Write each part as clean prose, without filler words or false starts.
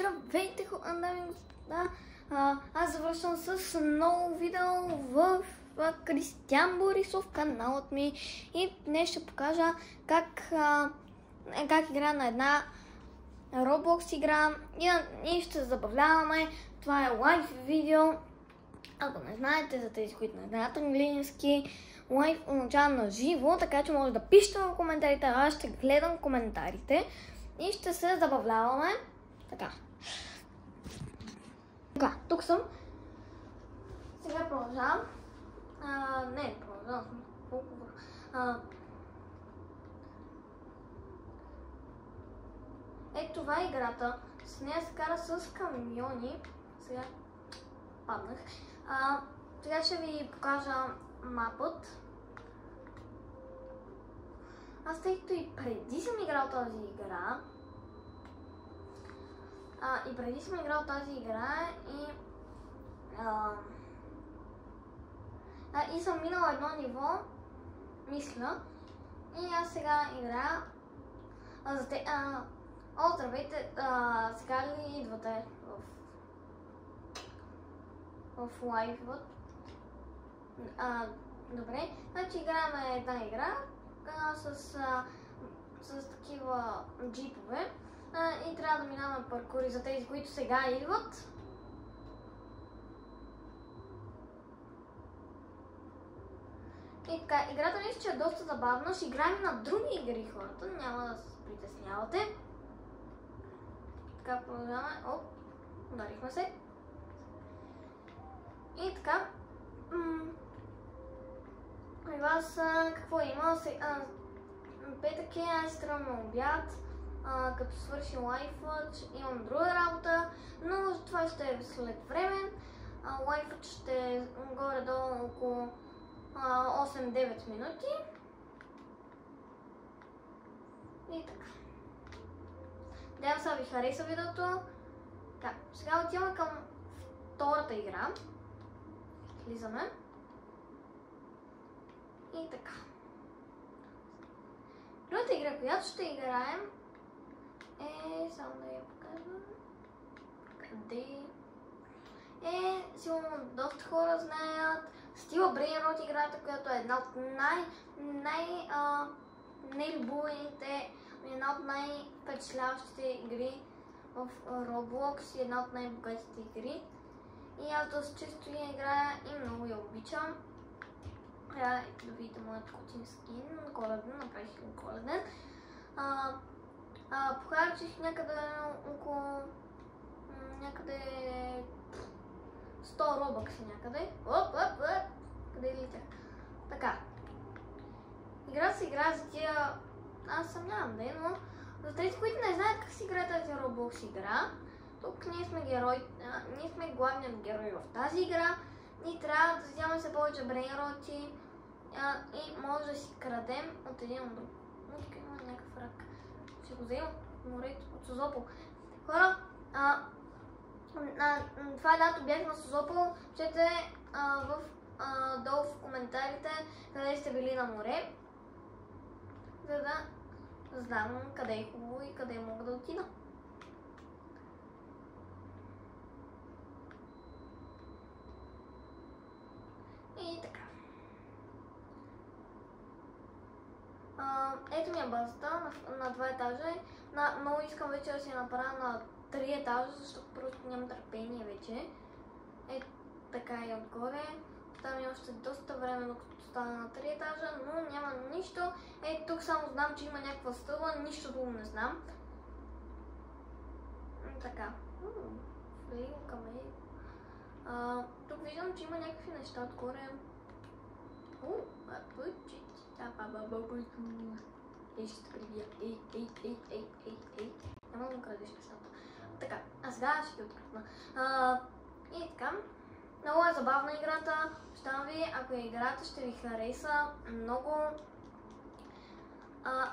Здравейте, дами и господа! Аз завършвам с ново видео в Кристиян Борисов, каналът ми, и днес ще покажа как игра на една Roblox игра и ще се забавляваме. Това е лайв видео. Ако не знаете, за тези, които не знаят английски, лайв означава на живо, така че може да пишете в коментарите, аз ще гледам коментарите и ще се забавляваме. Така, тук съм. Сега продължавам. Продължавам. Ето това е играта. С нея се кара с камиони. Сега паднах. Сега ще ви покажа мапът. Аз тъй като и преди съм играл тази игра. И преди съм играл тази игра и съм минал едно ниво, мисля, и аз сега играя. Здравейте, сега ли идвате в лайвът? Добре, значи играем една игра с такива джипове. И трябва да минаваме паркури за тези, които сега идват. И така, играта мисля, че е доста забавна. Ще играем на други игри, хората, няма да се притеснявате. Така, продължаваме. Оп, ударихме се. И така. При вас какво има? Петък е, аз тръгвам на обяд. Като свърши лайфът, имам друга работа, но това ще е след време. Лайфът ще е горе-долу около 8-9 минути. И така. Надявам се да ви хареса видеото. Така, сега отиваме към втората игра. Влизаме. И така. Другата игра, която ще играем, само да я покажа. Къде? Сигурно доста хора знаят. Steel Brainrot играта, която е една от най-любовените, една от най-впечатляващите игри в Roblox и една от най-богатите игри. И аз доста често я играя и много я обичам. Да видите моят котин скин, коледен, направих го коледен. Похарчих някъде около 100 робъкси някъде. Къде летях? Така. Игра се игра за тия... Аз съм нямам ден, но за тези, които не знаят как се играе тази Roblox игра, тук ние сме герой, ние сме главният герой в тази игра и трябва да вземаме се повече брейнроти и може да си крадем от един от друг. Но тук има някакъв рак. Ще го взема от морето, от Созопол. Хора, това е лято бях на Созопол. Пишете долу в коментарите къде сте били на море, за да знам къде е хубаво и къде мога да отида. И така. Ето ми е базата на 2 етажа. Много искам вече да си я направя на 3 етажа, защото просто нямам търпение вече. Така и отгоре. Остава ми още доста време, докато стана на 3 етажа, но няма нищо. Тук само знам, че има някаква стълба, нищо друго не знам. Така. Влега към тук виждам, че има някакви неща отгоре. Ще те прибия. Няма да му крадеш нещата. Така, а сега ще ги откръпна. И така. Много е забавна играта. Щам ви, ако играта ще ви хареса много.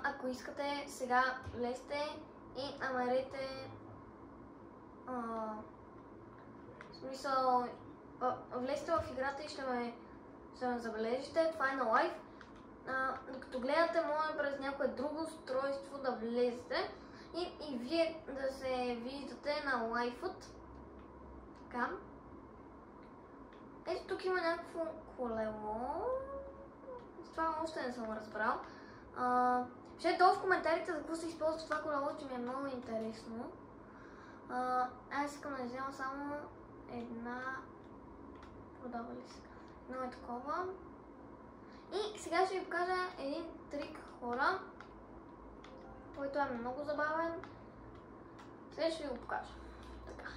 Ако искате, сега влезте и намерете в смисъл, влезте в играта и ще ме забележите. Това е на лайв. Докато гледате, може през някое друго устройство да влезете и вие да се виждате на лайфът. Така. Ето тук има някакво колело. Това още не съм разбрал. Ще долу в коментарите за какво се използва това колело, че ми е много интересно. Аз искам да взема само една... Продава ли се? Едно е такова. И сега ще ви покажа един трик, хора, който е много забавен. Сега ще ви го покажа. Така.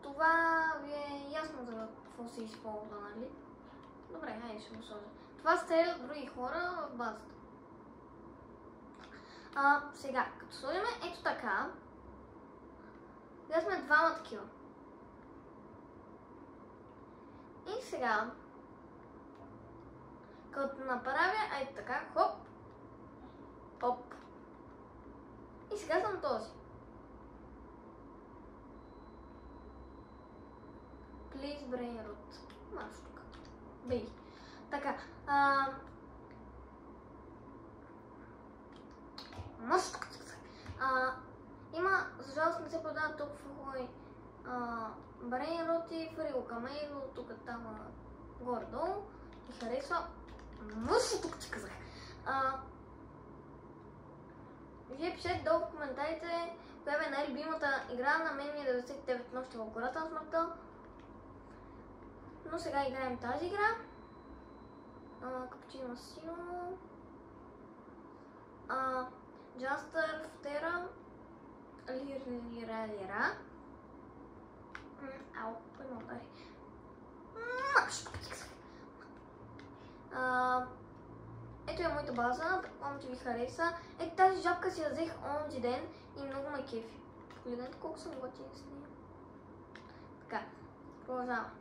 Това ви е ясно за какво се използва, нали? Добре, хайде ще го сложа. Това стрелят други хора в базата. Сега, като сложим ето така, сега сме двама такива. И сега, като направя ето така, хоп, хоп. И сега съм този. Please brain root. Маш тук. Бей. Така. Маш тук. Има, за жалост не се продават толкова хубави brain root и фрило камейло, тук там горе-долу. И харесва. Маш тук че казах. Вие пишете долу в коментарите коя е най-любимата игра. На мен ми е 99 нощи в гората на смъртта. Но сега играем тази игра. Капучино сино. Джастър в Тера. Лира. Ау, кой ме удари? Ето е моята база, предполагам, че ви хареса. Ето тази жабка си я взех онзи ден и много ме кефи. Погледнете колко съм готин с нея. Така, продължавам.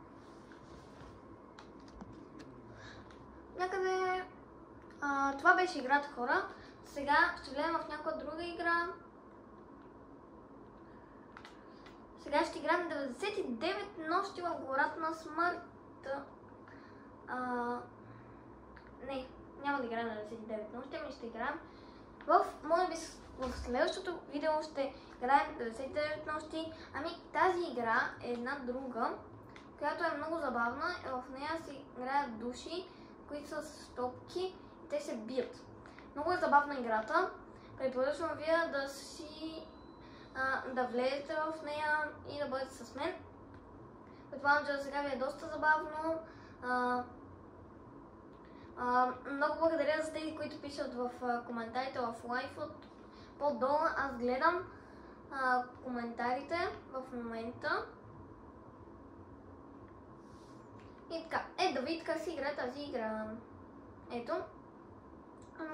Някъде... това беше играта, хора. Сега ще влезем в някаква друга игра. Сега ще играем 99 нощи в гората на смъртта. Не, няма да играем на 99 нощи, ами ще играем може би в следващото видео ще играем 99 нощи. Ами тази игра е една друга, която е много забавна. В нея си играят души, които са с топки и те се бият. Много е забавна играта. Препоръчвам вие да влезете в нея и да бъдете с мен. Предполагам, че сега ви е доста забавно. Много благодаря за тези, които пишат в коментарите в лайфът. По-долу аз гледам коментарите в момента. И така, да видите как си играе тази игра. Ето.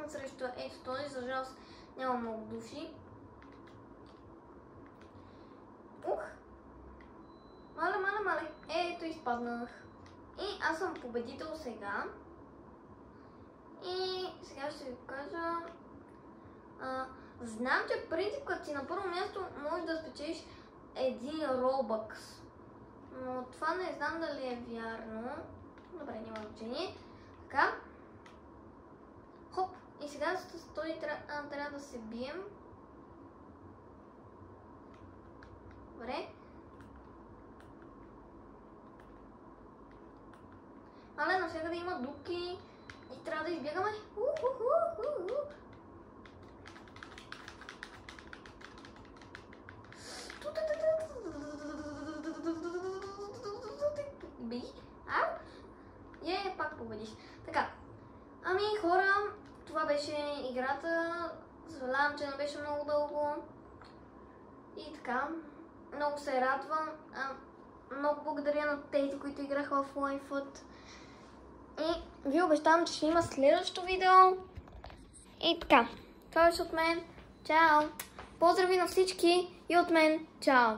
Срещу ето този, за жалост няма много души. Мале. Ето изпаднах. И аз съм победител сега. И сега ще ви покажа. Знам, че принцип, като си на първо място, можеш да спечелиш 1 робъкс. Но това не знам дали е вярно. Добре, няма значение. Така. Хоп. И сега с този трябва да се бием. Добре. Але навсякъде има дупки и трябва да избягаме. Пак победиш. Така. Ами хора, това беше играта. Съжалявам, че не беше много дълго. И така. Много се радвам. Много благодаря на тези, които играха в лайфът. И ви обещавам, че ще има следващото видео. И така. Това беше от мен. Чао! Поздрави на всички и от мен. Чао!